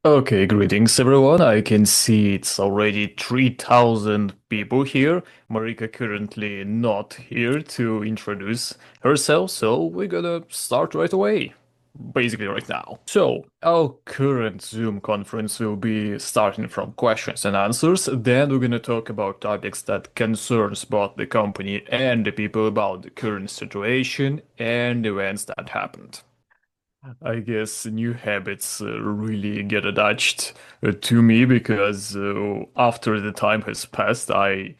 Okay, greetings everyone. I can see it's already 3,000 people here. Marika currently not here to introduce herself, so we're gonna start right away. Basically right now. So, our current Zoom conference will be starting from questions and answers. Then we're gonna talk about topics that concerns both the company and the people about the current situation and events that happened. I guess new habits really get attached to me because after the time has passed, I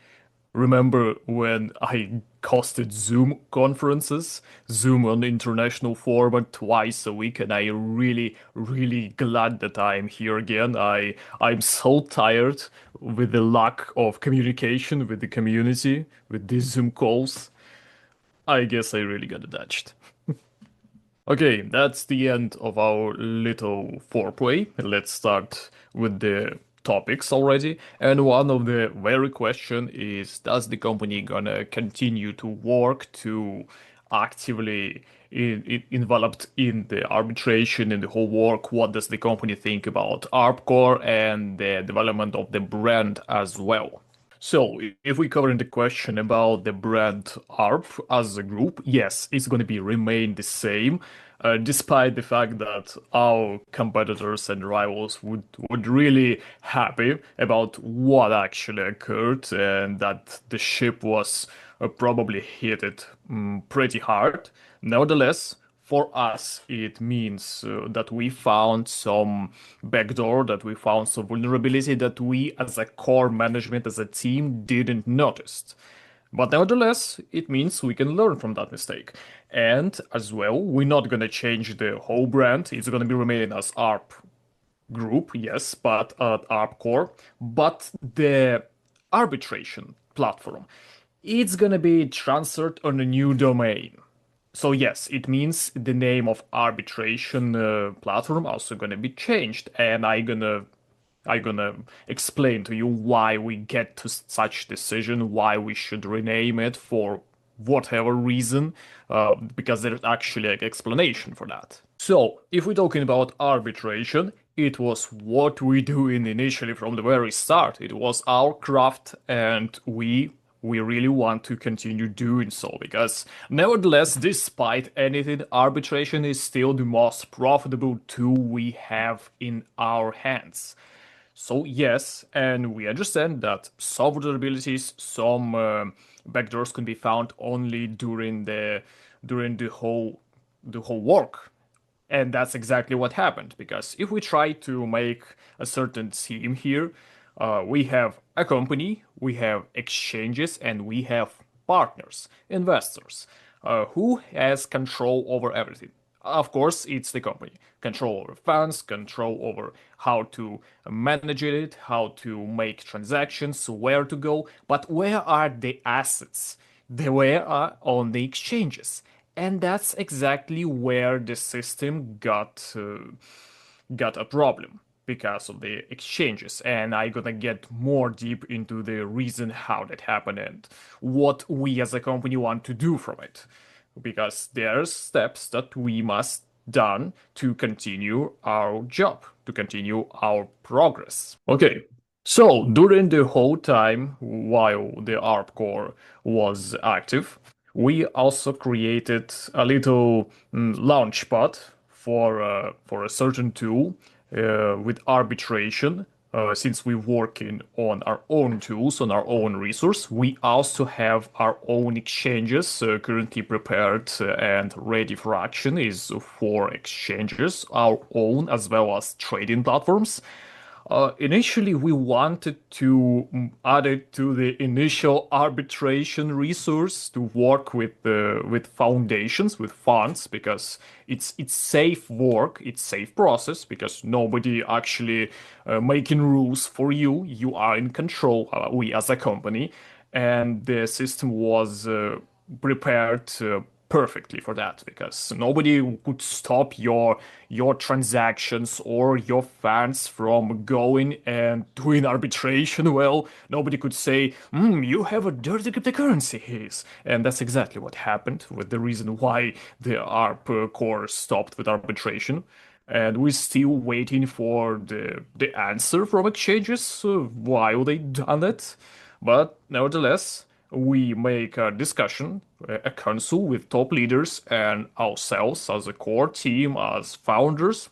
remember when I hosted Zoom conferences, Zoom on international format twice a week, and I really glad that I'm here again. I'm so tired with the lack of communication with the community, with these Zoom calls. I guess I really got attached. Okay, that's the end of our little foreplay. Let's start with the topics already. And one of the very question is, does the company gonna continue to work to actively involved in the arbitration in the whole work? What does the company think about Arbcore and the development of the brand as well? So, if we cover in the question about the brand ARP as a group, yes, it's going to be remain the same, despite the fact that our competitors and rivals would really happy about what actually occurred and that the ship was probably hit it pretty hard. Nevertheless, for us, it means that we found some backdoor, that we found some vulnerability that we as a core management, as a team, didn't notice. But nevertheless, it means we can learn from that mistake. And as well, we're not gonna change the whole brand. It's gonna be remaining as ARP group, yes, but at ARP core. But the arbitration platform, it's gonna be transferred on a new domain. So yes, it means the name of arbitration platform also gonna be changed, and I gonna explain to you why we get to such decision, why we should rename it for whatever reason, because there's actually an explanation for that. So, if we're talking about arbitration, it was what we doing initially from the very start. It was our craft, and we really want to continue doing so because nevertheless, despite anything, arbitration is still the most profitable tool we have in our hands. So yes, and we understand that some vulnerabilities, some backdoors can be found only during the whole work. And that's exactly what happened, because if we try to make a certain team here, we have a company, we have exchanges, and we have partners, investors, who has control over everything. Of course, it's the company. Control over funds, control over how to manage it, how to make transactions, where to go. But where are the assets? They were on the exchanges. And that's exactly where the system got a problem because of the exchanges. And I'm gonna get more deep into the reason how that happened and what we as a company want to do from it. Because there's steps that we must done to continue our job, to continue our progress. Okay, so during the whole time while the ARP core was active, we also created a little launchpad for a certain tool with arbitration. Since we're working on our own tools, on our own resource, we also have our own exchanges currently prepared and ready for action is for exchanges, our own as well as trading platforms. Initially, we wanted to add it to the initial arbitration resource to work with foundations, with funds, because it's safe work, it's safe process, because nobody actually making rules for you. You are in control, we as a company, and the system was prepared perfectly for that because nobody could stop your transactions or your funds from going and doing arbitration. Well, nobody could say, you have a dirty cryptocurrency, and that's exactly what happened with the reason why the ARP core stopped with arbitration. and we're still waiting for the answer from exchanges why they done it. But nevertheless, we make a discussion, a council with top leaders and ourselves as a core team, as founders,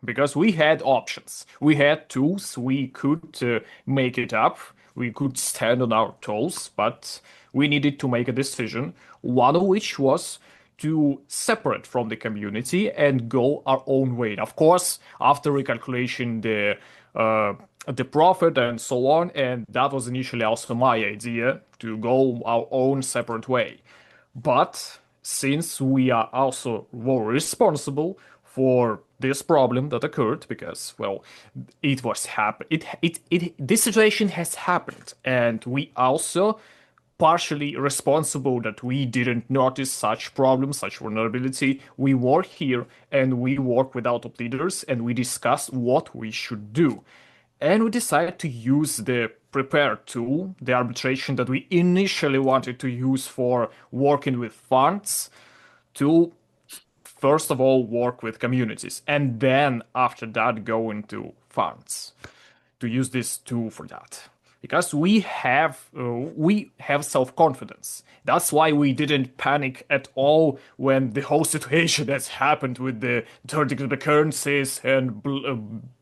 because we had options. We had tools. We could make it up. We could stand on our toes, but we needed to make a decision, one of which was to separate from the community and go our own way. Of course, after recalculation, the profit and so on, and that was initially also my idea to go our own separate way. But since we are also were responsible for this problem that occurred, because well, it was happen it this situation has happened, and we also partially responsible that we didn't notice such problems, such vulnerability. We work here and we work with our top leaders and we discuss what we should do. And we decided to use the prepare tool, the arbitration that we initially wanted to use for working with funds, to first of all work with communities and then after that go into funds, to use this tool for that, because we have self-confidence. That's why we didn't panic at all when the whole situation has happened with the vertical currencies and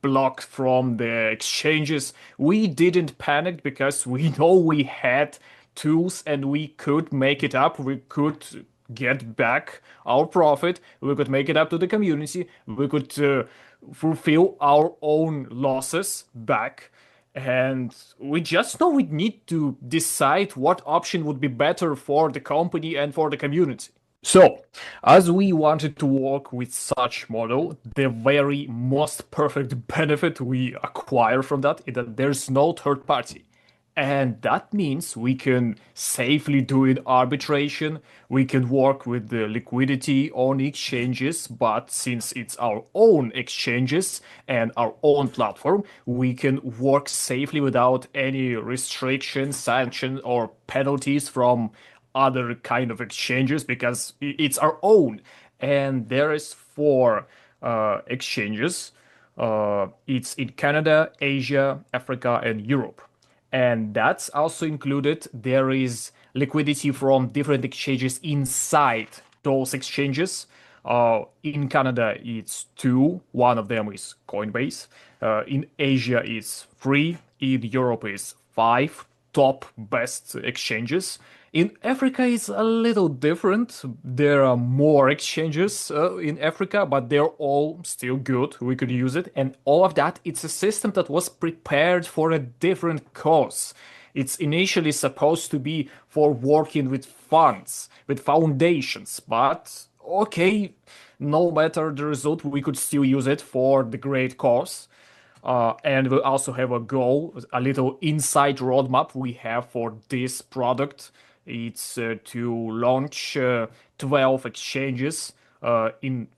blocked from the exchanges. We didn't panic because we know we had tools and we could make it up. We could get back our profit. We could make it up to the community. We could fulfill our own losses back. And we just know we need to decide what option would be better for the company and for the community. So, as we wanted to work with such model, the very most perfect benefit we acquire from that is that there's no third party. And that means we can safely do it arbitration, we can work with the liquidity on exchanges, but since it's our own exchanges and our own platform, we can work safely without any restrictions, sanctions, or penalties from other kind of exchanges because it's our own. And there is four exchanges. It's in Canada, Asia, Africa, and Europe. And that's also included. There is liquidity from different exchanges inside those exchanges. In Canada, it's two. One of them is Coinbase. In Asia, it's three. In Europe, is five top best exchanges. In Africa, it's a little different. There are more exchanges in Africa, but they're all still good. We could use it. And all of that, it's a system that was prepared for a different cause. It's initially supposed to be for working with funds, with foundations, but okay, no matter the result, we could still use it for the great cause. And we also have a goal, a little inside roadmap we have for this product. It's to launch 12 exchanges in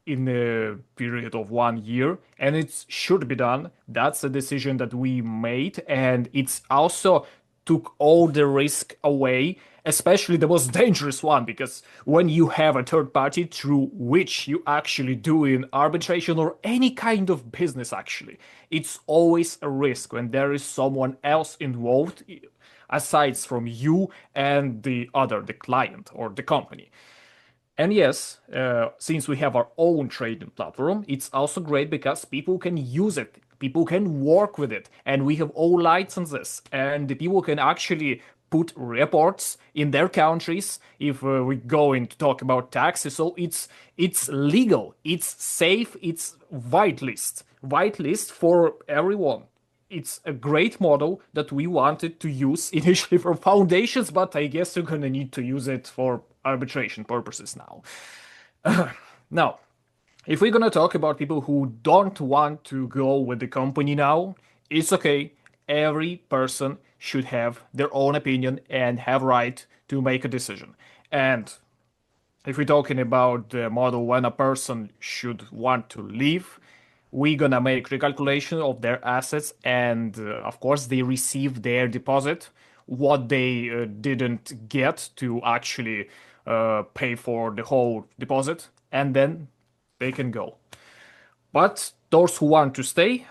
a period of 1 year, and it should be done. That's a decision that we made, and it's also took all the risk away, especially the most dangerous one, because when you have a third party through which you actually do in arbitration or any kind of business, actually, it's always a risk when there is someone else involved aside from you and the client or the company. And yes, since we have our own trading platform, it's also great because people can use it, people can work with it, and we have all licenses, and the people can actually put reports in their countries if we're going to talk about taxes. So it's legal, it's safe, it's whitelist for everyone. It's a great model that we wanted to use initially for foundations, but I guess you're gonna need to use it for arbitration purposes now. Now, if we're gonna talk about people who don't want to go with the company now, it's okay. Every person should have their own opinion and have right to make a decision. And if we're talking about the model when a person should want to leave, we're gonna make recalculation of their assets, and of course they receive their deposit, what they didn't get to actually pay for the whole deposit, and then they can go. But those who want to stay,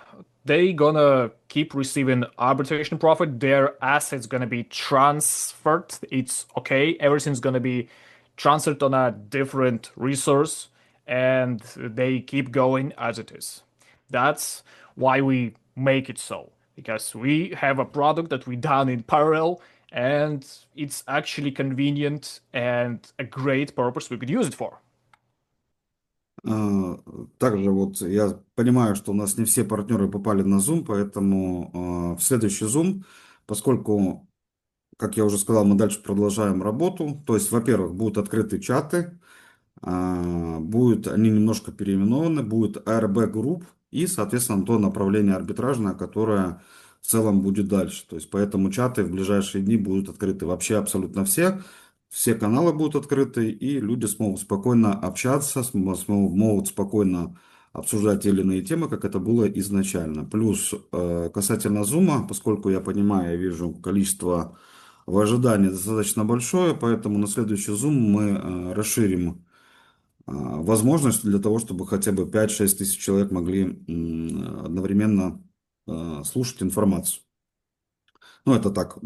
they gonna keep receiving arbitration profit. Their assets gonna be transferred. It's okay. Everything's gonna be transferred on a different resource, and they keep going as it is. That's why we make it so, because we have a product that we done in parallel, and it's actually convenient and a great purpose we could use it for. А, Также вот я понимаю, что у нас не все партнеры попали на Zoom, поэтому в следующий Zoom, поскольку, как я уже сказал, мы дальше продолжаем работу, то есть, во-первых, будут открыты чаты, будут они немножко переименованы, будет АРБ групп и, соответственно, то направление арбитражное, которое в целом будет дальше. То есть, поэтому чаты в ближайшие дни будут открыты вообще абсолютно все каналы будут открыты, и люди смогут спокойно общаться, могут спокойно обсуждать те или иные темы, как это было изначально. Плюс касательно Zoom, поскольку я понимаю, я вижу количество в ожидании достаточно большое, поэтому на следующий Zoom мы расширим возможность для того, чтобы хотя бы 5-6 тысяч человек могли одновременно слушать информацию. Ну, это так,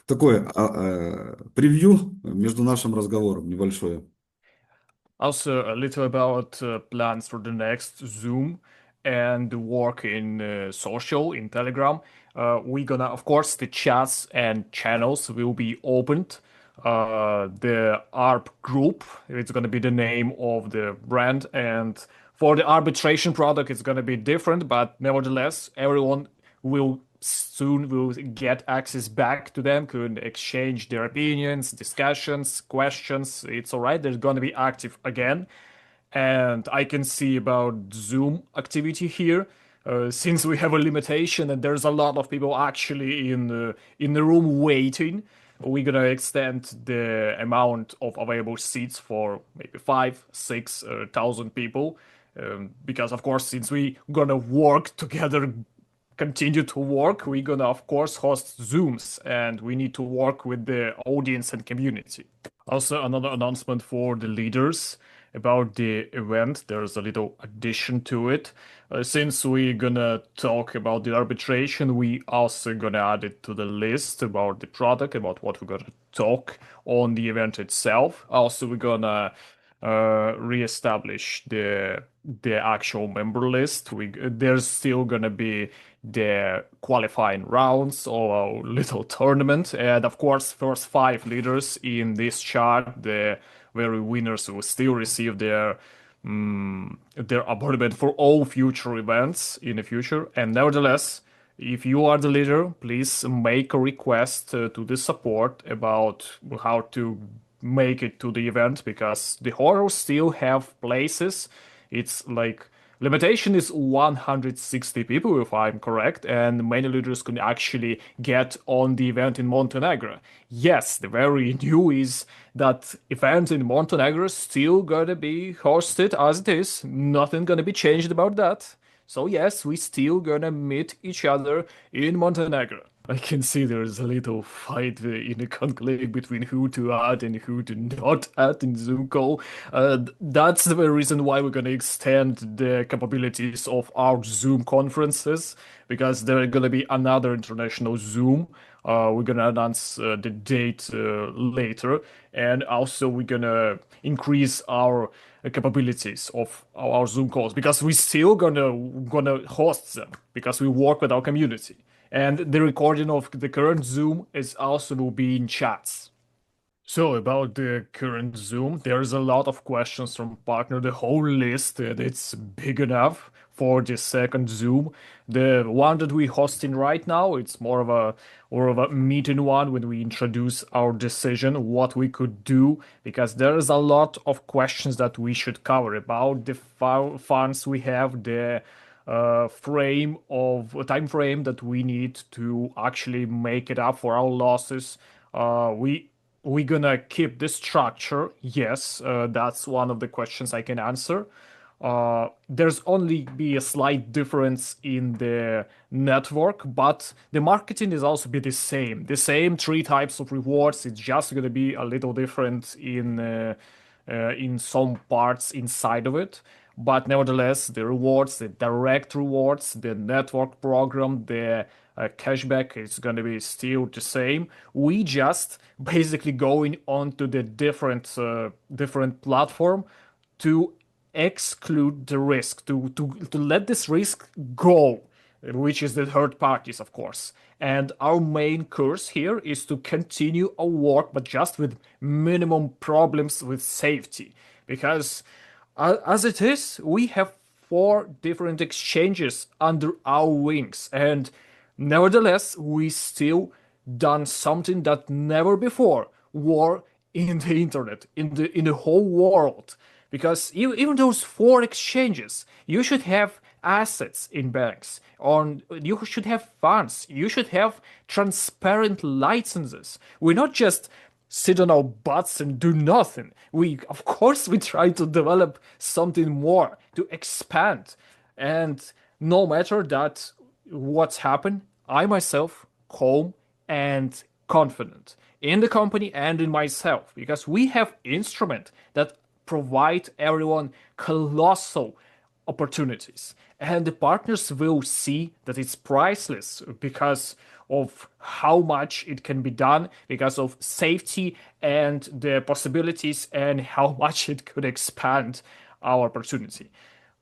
такое превью между нашим разговором небольшое. Also, a little about plans for the next Zoom and the work in social, in Telegram. We're gonna, of course, the chats and channels will be opened. The ARP group, it's gonna be the name of the brand, and for the arbitration product, it's gonna be different, but nevertheless, everyone will soon will get access back to them, could exchange their opinions, discussions, questions. It's all right. They're going to be active again. And I can see about Zoom activity here. Since we have a limitation and there's a lot of people actually in the room waiting, we're gonna extend the amount of available seats for maybe 5-6 thousand people. Because of course, since we gonna work together, continue to work, we're gonna of course host Zooms, and we need to work with the audience and community. Also, another announcement for the leaders about the event. There's a little addition to it. Since we're gonna talk about the arbitration, we also gonna add it to the list about the product, about what we're gonna talk on the event itself. Also, we're gonna reestablish the actual member list. There's still gonna be the qualifying rounds or a little tournament, and of course, first 5 leaders in this chart, the very winners will still receive their appointment for all future events in the future. And nevertheless, if you are the leader, please make a request to the support about how to make it to the event, because the horrors still have places. It's like limitation is 160 people, if I'm correct, and many leaders can actually get on the event in Montenegro. Yes, the very new is that event in Montenegro is still gonna be hosted as it is. Nothing gonna be changed about that. So yes, we still gonna meet each other in Montenegro. I can see there's a little fight in the conclave between who to add and who to not add in Zoom call. That's the very reason why we're gonna extend the capabilities of our Zoom conferences, because there are gonna be another international Zoom. We're gonna announce the date later, and also we're gonna increase our capabilities of our Zoom calls, because we still gonna host them, because we work with our community. And the recording of the current Zoom is also will be in chats. So about the current Zoom, there's a lot of questions from partner, the whole list, and it's big enough for the second Zoom. The one that we're hosting right now, it's more of a meeting one when we introduce our decision, what we could do, because there's a lot of questions that we should cover about the funds we have, the time frame that we need to actually make it up for our losses. We gonna keep this structure? Yes, that's one of the questions I can answer. There's only be a slight difference in the network, but the marketing is also be the same. The same 3 types of rewards. It's just gonna be a little different in some parts inside of it. but nevertheless, the rewards, the direct rewards, the network program, the cashback is going to be still the same. We just basically going on to the different platform to exclude the risk, to let this risk go, which is the third parties, of course. And our main course here is to continue our work, but just with minimum problems with safety. Because as it is, we have 4 different exchanges under our wings, and nevertheless, we still done something that never before were in the internet, in the whole world. Because even those 4 exchanges, you should have assets in banks, or you should have funds, you should have transparent licenses. We're not just sit on our butts and do nothing. Of course, we try to develop something more, to expand. And no matter that what's happened, I myself calm and confident in the company and in myself, because we have instruments that provide everyone colossal opportunities, and the partners will see that it's priceless because of how much it can be done, because of safety and the possibilities, and how much it could expand our opportunity.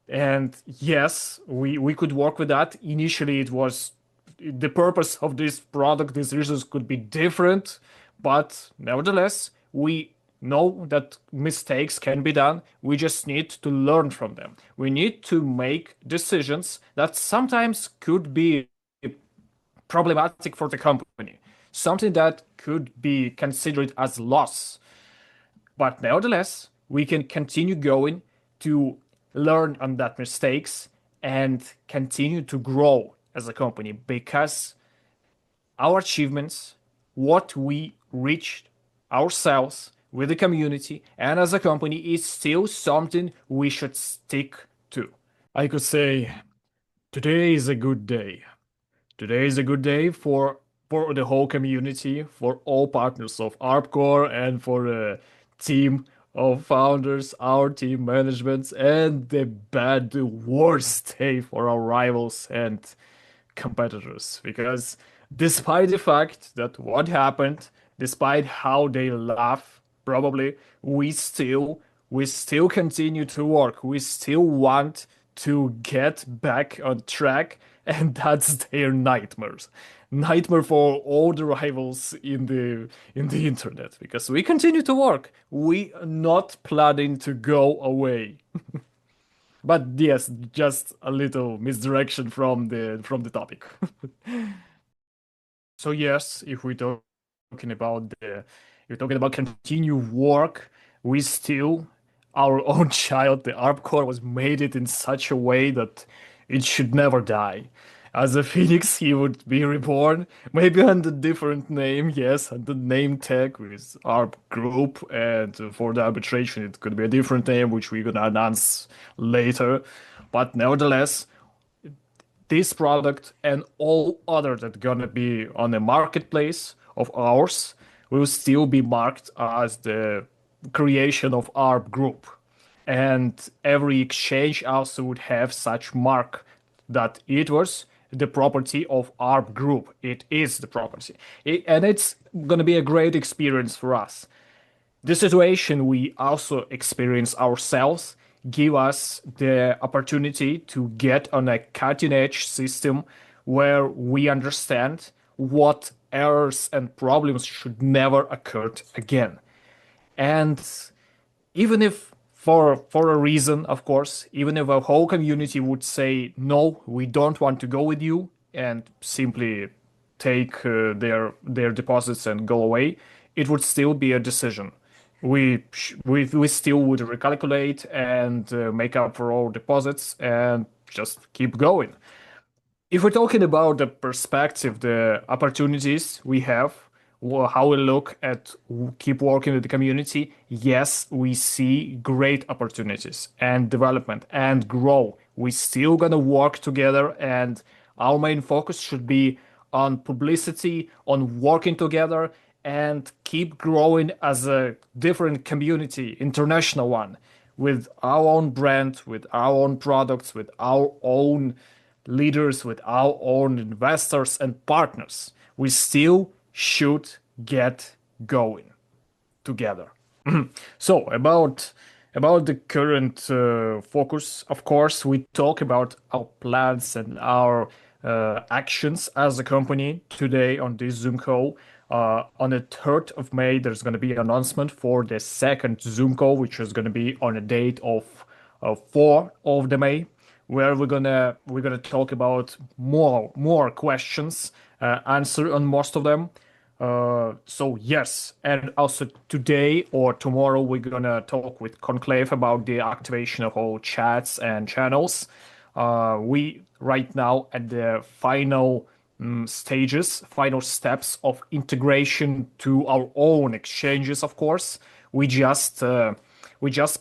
And yes, we could work with that. Initially, it was the purpose of this product, these reasons could be different, but nevertheless, we know that mistakes can be done. We just need to learn from them. We need to make decisions that sometimes could be problematic for the company, something that could be considered as loss. But nevertheless, we can continue going to learn on that mistakes and continue to grow as a company, because our achievements, what we reached ourselves with the community and as a company, is still something we should stick to. I could say today is a good day. Today is a good day for the whole community, for all partners of Arbcore, and for the team of founders, our team management, and the worst day for our rivals and competitors. Because despite the fact that what happened, despite how they laugh, probably we still continue to work. We still want to get back on track, and that's their nightmare for all the rivals in the internet, because we continue to work. We are not planning to go away. But yes, just a little misdirection from the topic. So yes, if we're talking about continued work, we still, our own child, the Arbcore, was made it in such a way that it should never die. As a phoenix, he would be reborn, maybe under a different name, yes, under name tag with Arb Group, and for the arbitration, it could be a different name, which we're gonna announce later. But nevertheless, this product and all other that gonna be on the marketplace of ours will still be marked as the creation of our group. And every exchange also would have such mark that it was the property of our group. It is the property. And it's gonna be a great experience for us. The situation we also experience ourselves give us the opportunity to get on a cutting edge system where we understand what errors and problems should never occur again. And even if for a reason, of course, even if a whole community would say, no, we don't want to go with you, and simply take their deposits and go away, it would still be a decision. We still would recalculate and make up for all deposits and just keep going. If we're talking about the perspective, the opportunities we have, how we look at keep working with the community, yes, we see great opportunities and development and grow. We still gonna work together, and our main focus should be on publicity, on working together, and keep growing as a different community, international one. with our own brand, with our own products, with our own leaders, with our own investors and partners. We still should get going together. So about the current focus, of course, we talk about our plans and our actions as a company today on this Zoom call. On the 3rd of May, there's going to be an announcement for the second Zoom call, which is going to be on a date of 4th of the May, where we're gonna talk about more questions, answer on most of them. So yes, and also today or tomorrow we're gonna talk with Conclave about the activation of all chats and channels. We right now at the final final steps of integration to our own exchanges, of course. We just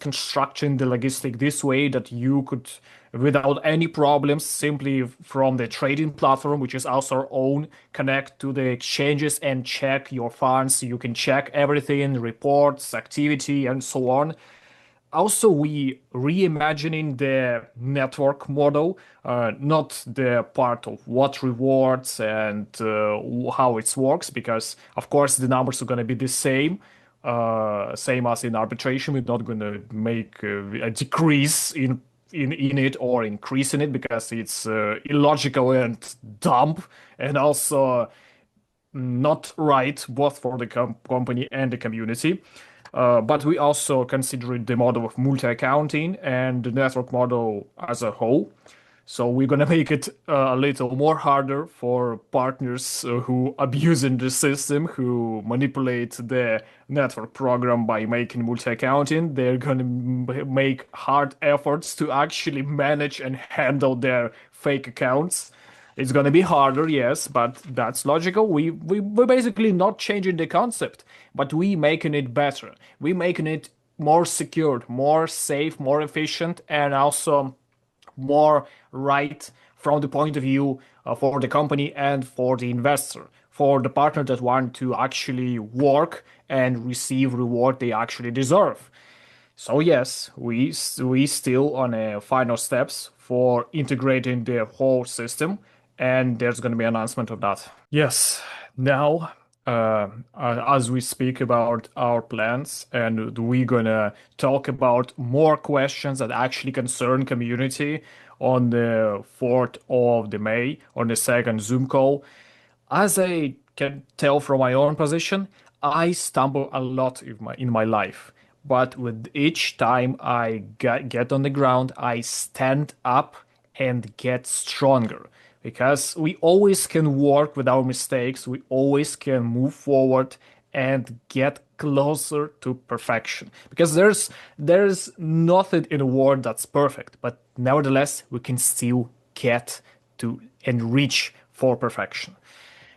constructing the logistic this way that you could, without any problems, simply from the trading platform, which is also our own, connect to the exchanges and check your funds. You can check everything, reports, activity, and so on. Also, we reimagining the network model, not the part of what rewards and how it works, because of course the numbers are going to be the same as in arbitration. We're not going to make a decrease in it or increase in it because it's illogical and dumb, and also not right both for the company and the community. But we also considered the model of multi-accounting and the network model as a whole. So we're gonna make it a little more harder for partners who abusing the system, who manipulate the network program by making multi-accounting. They're gonna make hard efforts to actually manage and handle their fake accounts. It's gonna be harder, yes, but that's logical. We're basically not changing the concept, but we making it better. We making it more secured, more safe, more efficient, and also more right from the point of view for the company and for the investor, for the partner that want to actually work and receive reward they actually deserve. So yes, we still on final steps for integrating the whole system, and there's going to be an announcement of that. Yes, now as we speak about our plans, and we're gonna talk about more questions that actually concern community on the 4th of the May on the second Zoom call. As I can tell from my own position, I stumble a lot in my life. But with each time I get on the ground, I stand up and get stronger. Because we always can work with our mistakes, we always can move forward and get closer to perfection. Because there's nothing in the world that's perfect, but nevertheless we can still get to and reach for perfection.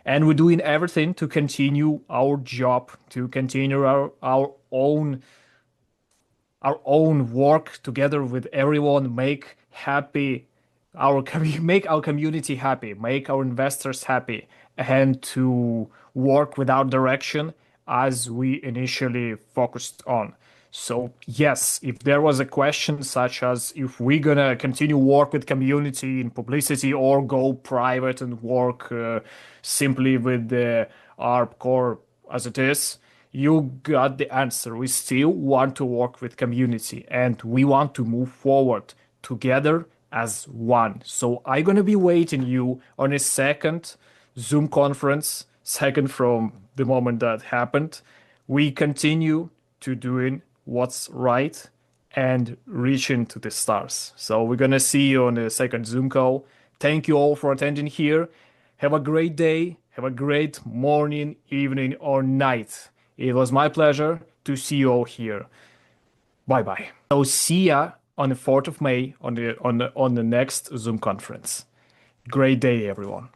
And we're doing everything to continue our job, to continue our own work together with everyone, make our community happy, make our investors happy, and to work without direction as we initially focused on. So yes, if there was a question such as if we're gonna continue work with community in publicity or go private and work simply with the Arbcore as it is, you got the answer. We still want to work with community and we want to move forward together as one. So I'm gonna be waiting you on a second Zoom conference, second from the moment that happened. We continue to doing what's right and reaching to the stars. So we're gonna see you on the second Zoom call. Thank you all for attending here. Have a great day. Have a great morning, evening, or night. It was my pleasure to see you all here. Bye bye. So see ya on the 4th of May on the next Zoom conference. Great day, everyone.